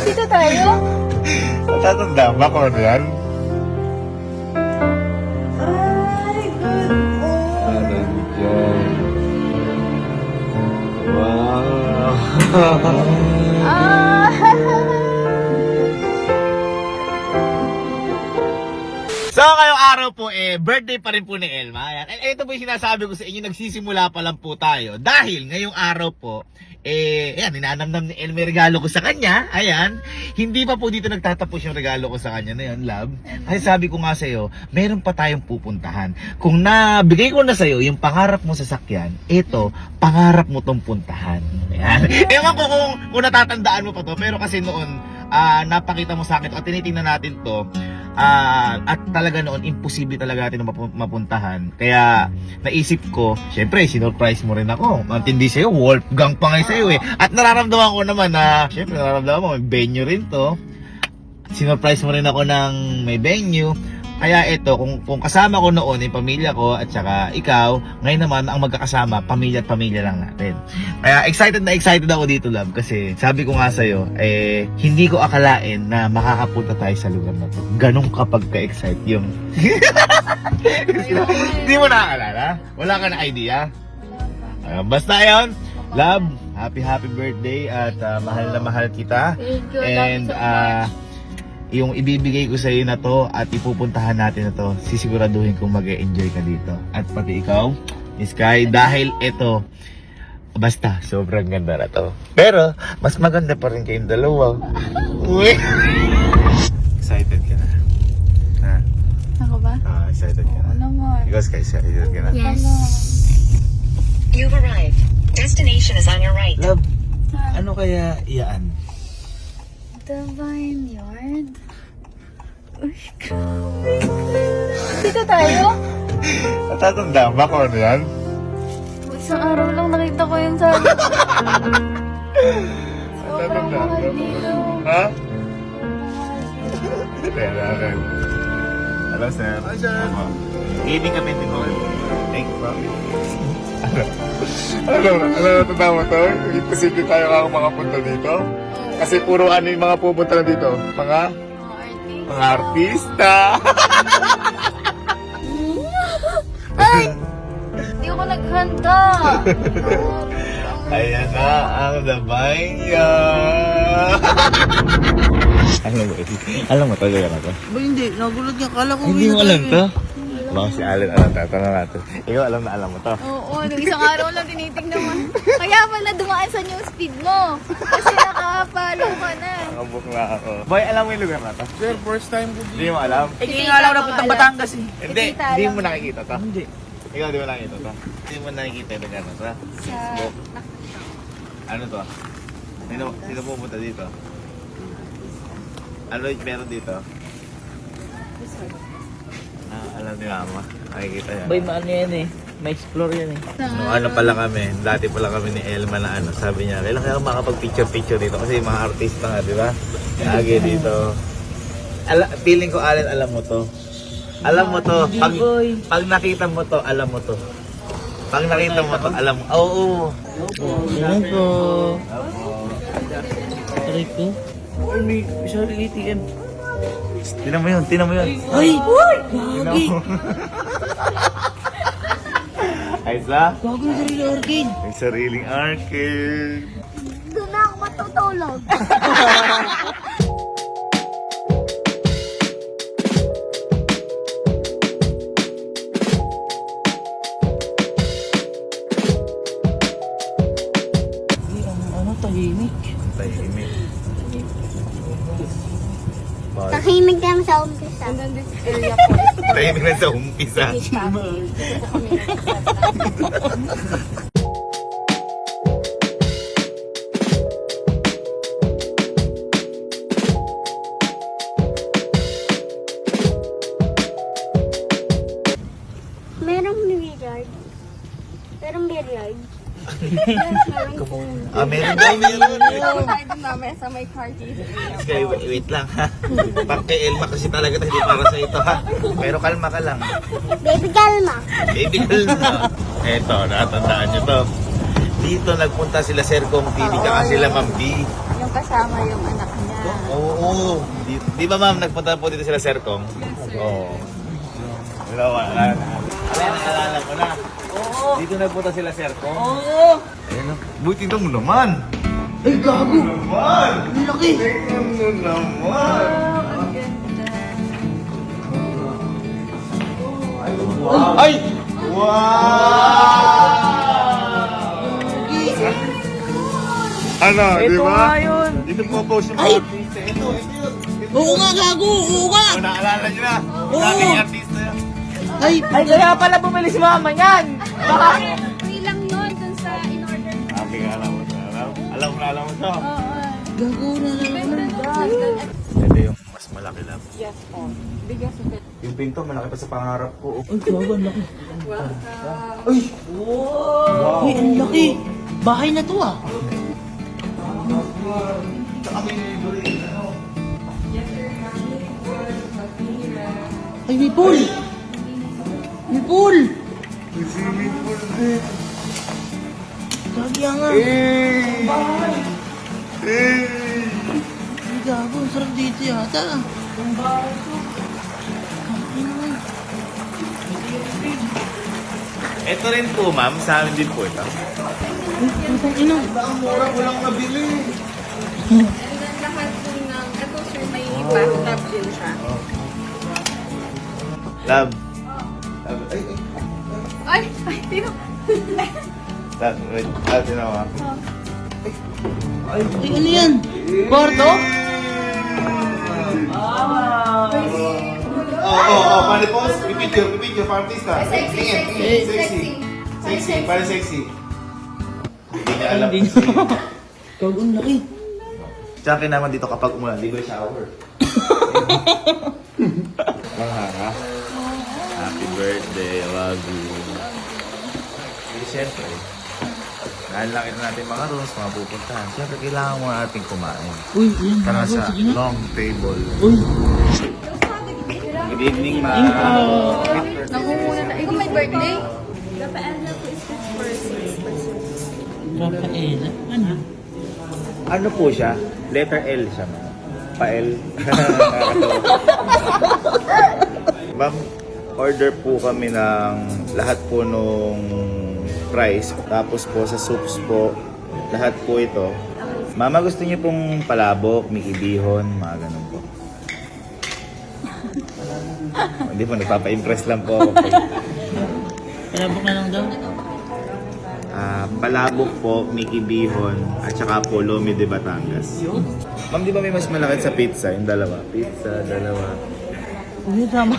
Dito tayo? Tatandaan ba kung ano yan? Ay, good boy. Ano dyan? Wow! Ah! So, ngayong araw po, birthday pa rin po ni Elma. Ayan. Ito po yung sinasabi ko sa inyo, nagsisimula pa lang po tayo. Dahil ngayong araw po, ayan, ninanamnam ni Elma yung regalo ko sa kanya. Ayan, hindi pa po dito nagtatapos yung regalo ko sa kanya na yun, love. Kasi sabi ko nga sa'yo, meron pa tayong pupuntahan. Kung nabigay ko na sa'yo yung pangarap mo sa sakyan, ito, pangarap mo tong puntahan. Ayan. Ewan ko kung natatandaan mo pa to, pero kasi noon, napakita mo sa akin at tinitingnan natin to. At talaga noon, imposible talaga natin mapuntahan. Kaya naisip ko, syempre, sinurprise mo rin ako. Matindi sa'yo, Wolfgang pa nga sa'yo eh. At nararamdaman ko naman na, syempre, nararamdaman mo, may venue rin to. Sinurprise mo rin ako ng may venue. Kaya ito, kung kasama ko noon yung pamilya ko at saka ikaw, ngayon naman ang magkakasama, pamilya at pamilya lang natin. Kaya excited na excited ako dito, love, kasi sabi ko nga sa'yo, hindi ko akalain na makakapunta tayo sa lugar na to. Ganun kapag ka-excite yung... Hindi mo nakakaalala? Wala ka na idea? Basta yun, love, happy birthday at mahal na mahal kita. Thank you. And yung ibibigay ko sa iyo na to at ipupuntahan natin na to, sisiguraduhin kong mag-e-enjoy ka dito. At pati ikaw, Sky, dahil ito, basta, sobrang ganda na to. Pero, mas maganda pa rin kayong dalawa. Uy! Excited ka na? Ha? Ako ba? Excited ka na? Oo naman. Ikaw, Sky, excited ka na? Yes. You've arrived. Destination is on your right. Love, ano kaya iyaan? The vineyard. Uy, grabe. Dito tayo? Natatandaan ba kung ano yan? Isang araw lang nakita ko yun sa akin. Sobrang mahal dito. Ha? Kaya hello, sir. Hi, sir. Evening kami din mo. Thank you, bro. Ano natanda mo to? Imposible tayo nga makapunta dito. Kasi puro ano yung mga pupunta na dito? Mga artista. Ay! Hindi ako naghanda. Ayan na ang Dabaya. Alam mo to, lugar na to? Ba hindi, nagulat niya. Kala ko Hindi mo alam to? Baka si Allen alam to. Tanong natin. Ikaw alam na alam mo to. Oo, nung isang araw lang tinitignan mo. Kaya pala dumaan sa new speed mo. Kasi nakapalo ka na. Nakabuk na ako. Boy, alam mo yung lugar na to? Sir, first time ko Hindi mo alam? Eh, kaya nga lang na puntang Batangas eh. Hindi, Kita hindi alam. mo nakikita to? Hindi. Ikaw di mo nakikita to? Hindi mo nakikita yung lugar na to? Facebook. Ano to? Sino pupunta dito? Ano yung meron dito? Alam ni Mama. Nakikita yan. Bay, maano yan eh. May explore yan eh. Ano pala kami, dati pala kami ni Elma na ano, sabi niya, kailan kaya makapag-picture-picture dito kasi yung mga artista nga, di ba? Lagi dito. Feeling ko, Allen, alam mo to. Alam mo to. Pag nakita mo to, alam mo to. Pag nakita mo to, alam mo. Oo. Yan po. Aray ko. Ay, may isang ATM. Tinan mo yun, tinan mo yun. Ay! Tinan Gagi! mo. Aysa, Bago yung sarili arcade. may sariling arcade. Doon na ako matutulog. Ano, tahimik. Tahimik. Tahimik lang sa umpisa. Tahimik na sa umpisa. Merong billiard. Merong billiard. Meron daw, meron. Tayo dun namin sa may party. Sky, wait lang ha. Pag kay Elma kasi talaga hindi para sa ito ha. Pero kalma ka lang. Baby kalma. Baby kalma. Eto, natandaan nyo to. dito nagpunta sila Sir Kong TV tsaka sila Ma'am B. Yung kasama yung anak niya. Oo. Di ba ma'am, nagpunta po dito sila Sir Kong? Oo. Wala. Naalala ko na. Oo. Dito nagpunta sila Sir Kong. Oo. Ayun o. Buti mo naman. Ay, gago. Naman. Ang laki. Tingnan mo naman. Ang ganda. Ay! Wow! Ano, di Ito ba? nga yun. Dito po post yung Ay! mga artista. Ito yun. Oo nga, gago. Oo nga. Oh, naalala nyo na. Oo. Dating artista yan. Ay, kaya pala bumili si mama niyan. Free lang yun dun sa in-order. Sabi nga, alam mo to. Alam mo to. Oo. Gago na Ganda naman. nun. Ito yung mas malaki lang. Yes, po. Bigas of it. Yung pinto, malaki pa sa pangarap ko. Ay, gago, ang laki. Ay! Uy, ang laki. Bahay na to ah. Tsaka may libre. Ano? Ay, may pool. May pool. May swimming pool din. Gagi nga. Hey! Hey! Ay, gago. Ang sarap dito yata. Ang bahay to. Ito rin po, ma'am. Sa amin din po ito. Putang ina. Ang mura ko lang nabili. And then lahat po ng, ito sir, may bathtub din siya. Love. Ay, Ay, tino. Love, wait. Love, tinawa. Ay, ano yan? Kwarto? Panipos. Pipicture, para artista. Sexy. Sexy, para sexy. Hindi niya alam. Hindi nyo. Gago, ang laki. Tsaka naman dito kapag umulan, libre shower. Mahanga. Happy birthday, Wagu. Eh, siyempre, dahil laki na natin mga rooms, mga pupuntahan, siyempre kailangan mo natin kumain. Uy, yan. Tara Gago, sa sige na. long table. Uy. Good evening, ma. Nangunguna na. Ito may birthday? Rafael na po is for 6 persons. Rafael. Ano? Ano po siya? Letter L siya, ma. Pa-L. Ma'am, order po kami ng lahat po nung price. Tapos po sa soups po, lahat po ito. Mama, gusto niyo pong palabok, mikibihon, mga ganun po. Hindi po, nagpapa-impress lang po ako. Palabok na lang daw. Palabok po, mikibihon, at saka po lomi de Batangas. Ma'am, di ba may mas malaki sa pizza? Yung dalawa. Pizza, dalawa. Uy, tama.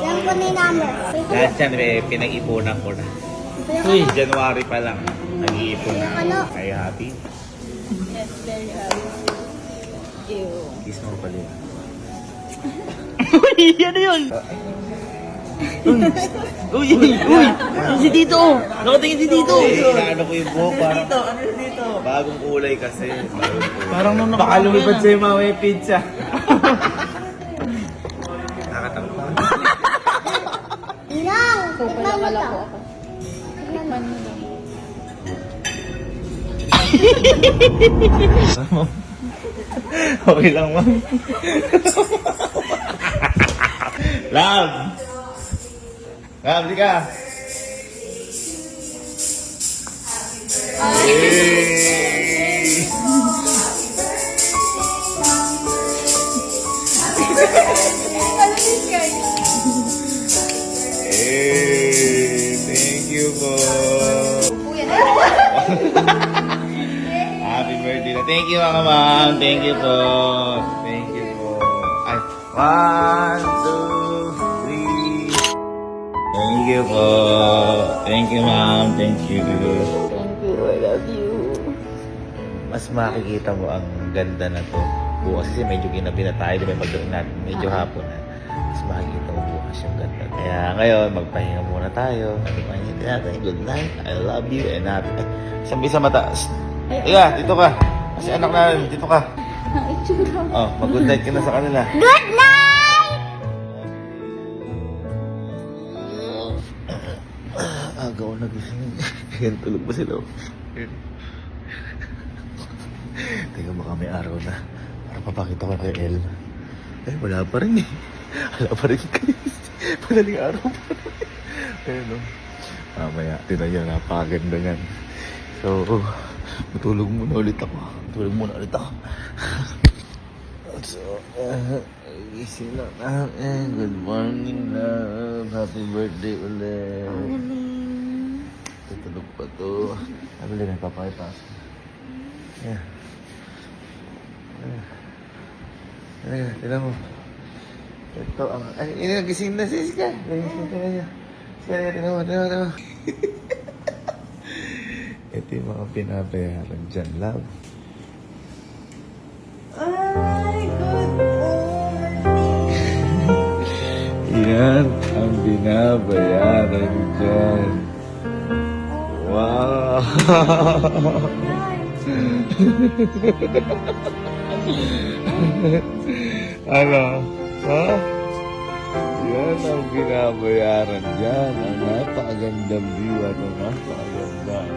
Yan po ni number. Lahat yan, pinag-ipunan ko na. Uy. January pa lang, nag-iipon na Ano? ako. Ay, happy. Yes, very happy. Ew. Kiss mo pala yun. Uy, ano yun? Uy, uy, uy. Si Tito. Nakatingin si Tito. Ano ko yung buhok, parang bagong kulay kasi. Bagong kulay. Parang nung baka lumipad sa'yo mga pizza. Nakatangka. Inang! So, Tikman mo pala to. ko ako. Tikman mo lang. Okay lang, ma'am. Love! Love, di ka? Yay! Hey, thank you po. Happy birthday na. Thank you mga ma'am. Thank you po. Thank you po. Ay, 1, 2, 3. Thank you po. Thank you ma'am. Thank you. Thank you, I love you. Mas makikita mo ang ganda na to bukas kasi medyo ginabi na tayo, di ba pagdating natin, medyo hapon na. Tapos makikita mo bukas yung ganda. Kaya ngayon, magpahinga muna tayo. Magpahinga natin. Good night. I love you and happy. Ay, isang bisa mataas. Iya, dito ka. Kasi anak namin, dito ka. Ang itsura mo. Oh, mag-good night ka na sa kanila. Good night! Aga ko nagising. Yan, tulog pa sila. Teka, baka may araw na. Para papakita ko kay El. Eh, wala pa rin eh. Wala pa rin guys. Madaling araw pa rin. Ayun, no? Mamaya, tinan nyo, napakaganda yan. So, matulog muna ulit ako. So, gising na namin. Good morning, love. Happy birthday ulit. Tutulog pa to. Sabi lang, nagpapakita. Yeah. Tignan mo. Ito ang... Ay, nagising na si Iska. Nagising na niya. Iska, tignan mo. Ito yung mga pinabayaran dyan, love. Ay, good morning. Yan ang binabayaran dyan. Wow! Ano? Ha? Yan ang binabayaran dyan. Ang napakagandang view at ang napakagandang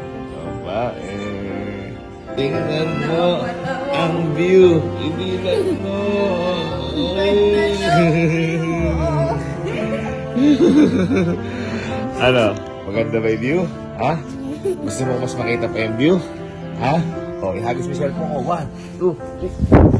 babae. Tingnan mo ang view. Inilan mo. Ano? Maganda ba yung view? Ha? Gusto mo mas makita pa yung view? Ha? O, ihagis mo yung cellphone ko. 1, 2, 3.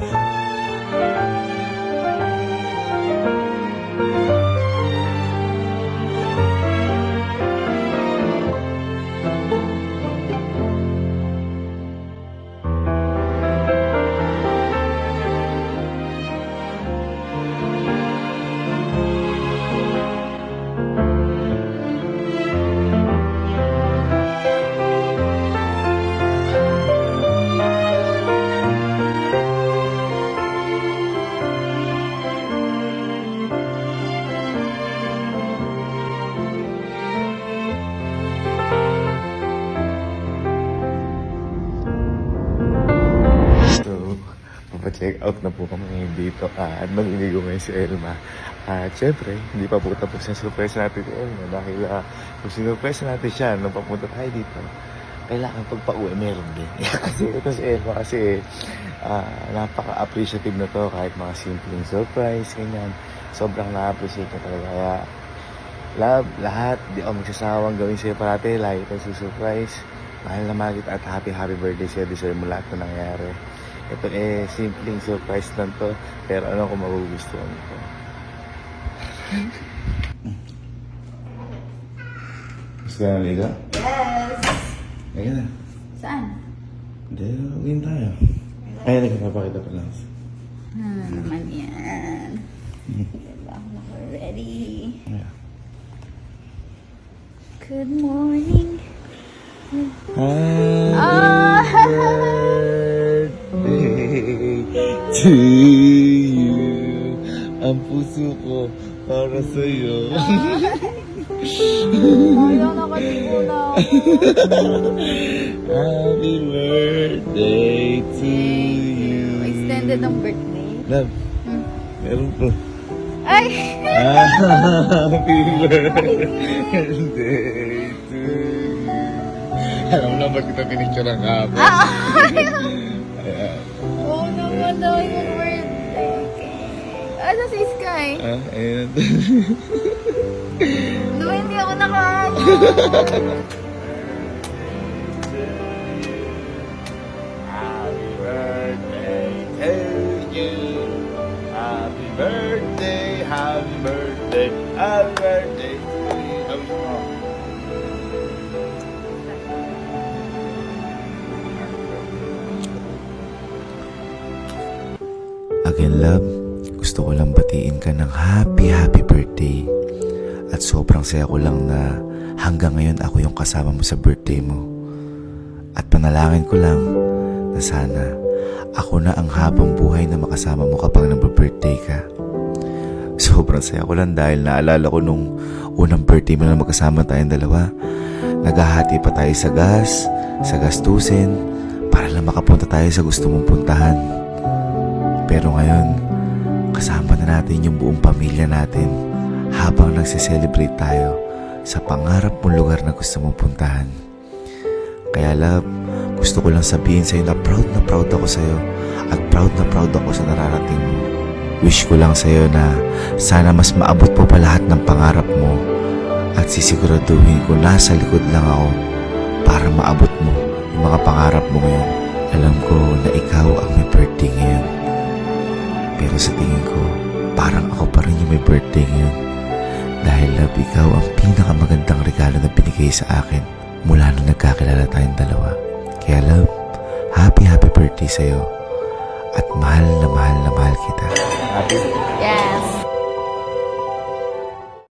Check out na po kami ngayon dito at maliligo ngayon si Elma. At syempre, hindi pa po tapos yung surprise natin si Elma dahil kung sinurprise natin siya nung papunta tayo dito, kailangan pagpa-uwi meron din. Kasi ito si Elma kasi napaka-appreciative na to kahit mga simpleng surprise, ganyan. Sobrang na-appreciate na talaga. Kaya love, lahat, di ako magsasawang gawin sa'yo parati. Lagi ito surprise. Mahal na mahal kita at happy birthday sa'yo. Deserve mo lahat na nangyari. Ito simpleng surprise lang to. Pero ano kung magugustuhan ko. Gusto na naliga? Yes. Ayan na. Saan? Hindi, nalagin tayo. Ayan, nagpapakita pa lang. Naman yan. Diba ako ready? Yeah. Good morning. Happy birthday to you. Ang puso ko para sa'yo. Ayaw, nakaligo na ako. Happy birthday to you. Extended ang birthday. Love, meron po. Ay! Happy birthday to you. Alam mo na ba't kita pinicture ang kahapon? Ayan. Oo naman daw yung birthday. Ano si Sky? Ayan. Diba hindi ako nakaano? Happy birthday to you. Happy birthday, happy birthday, happy birthday to you. Again, love, gusto ko lang batiin ka ng happy birthday. At sobrang saya ko lang na hanggang ngayon ako yung kasama mo sa birthday mo. At panalangin ko lang na sana ako na ang habang buhay na makasama mo kapag nag-birthday ka. Sobrang saya ko lang dahil naalala ko nung unang birthday mo na magkasama tayong dalawa. Naghahati pa tayo sa gas, sa gastusin, para lang makapunta tayo sa gusto mong puntahan. Pero ngayon, kasama na natin yung buong pamilya natin habang nagse-celebrate tayo sa pangarap mong lugar na gusto mong puntahan. Kaya love, gusto ko lang sabihin sa'yo na proud ako sa'yo at proud ako sa nararating mo. Wish ko lang sa'yo na sana mas maabot mo pa lahat ng pangarap mo at sisiguraduhin ko nasa likod lang ako para maabot mo yung mga pangarap mo ngayon. Alam ko na ikaw ang may birthday ngayon. Pero sa tingin ko, parang ako pa rin yung may birthday ngayon. Dahil love, ikaw ang pinakamagandang regalo na binigay sa akin mula nung nagkakilala tayong dalawa. Kaya love, happy birthday sa'yo. At mahal na mahal kita. Yes.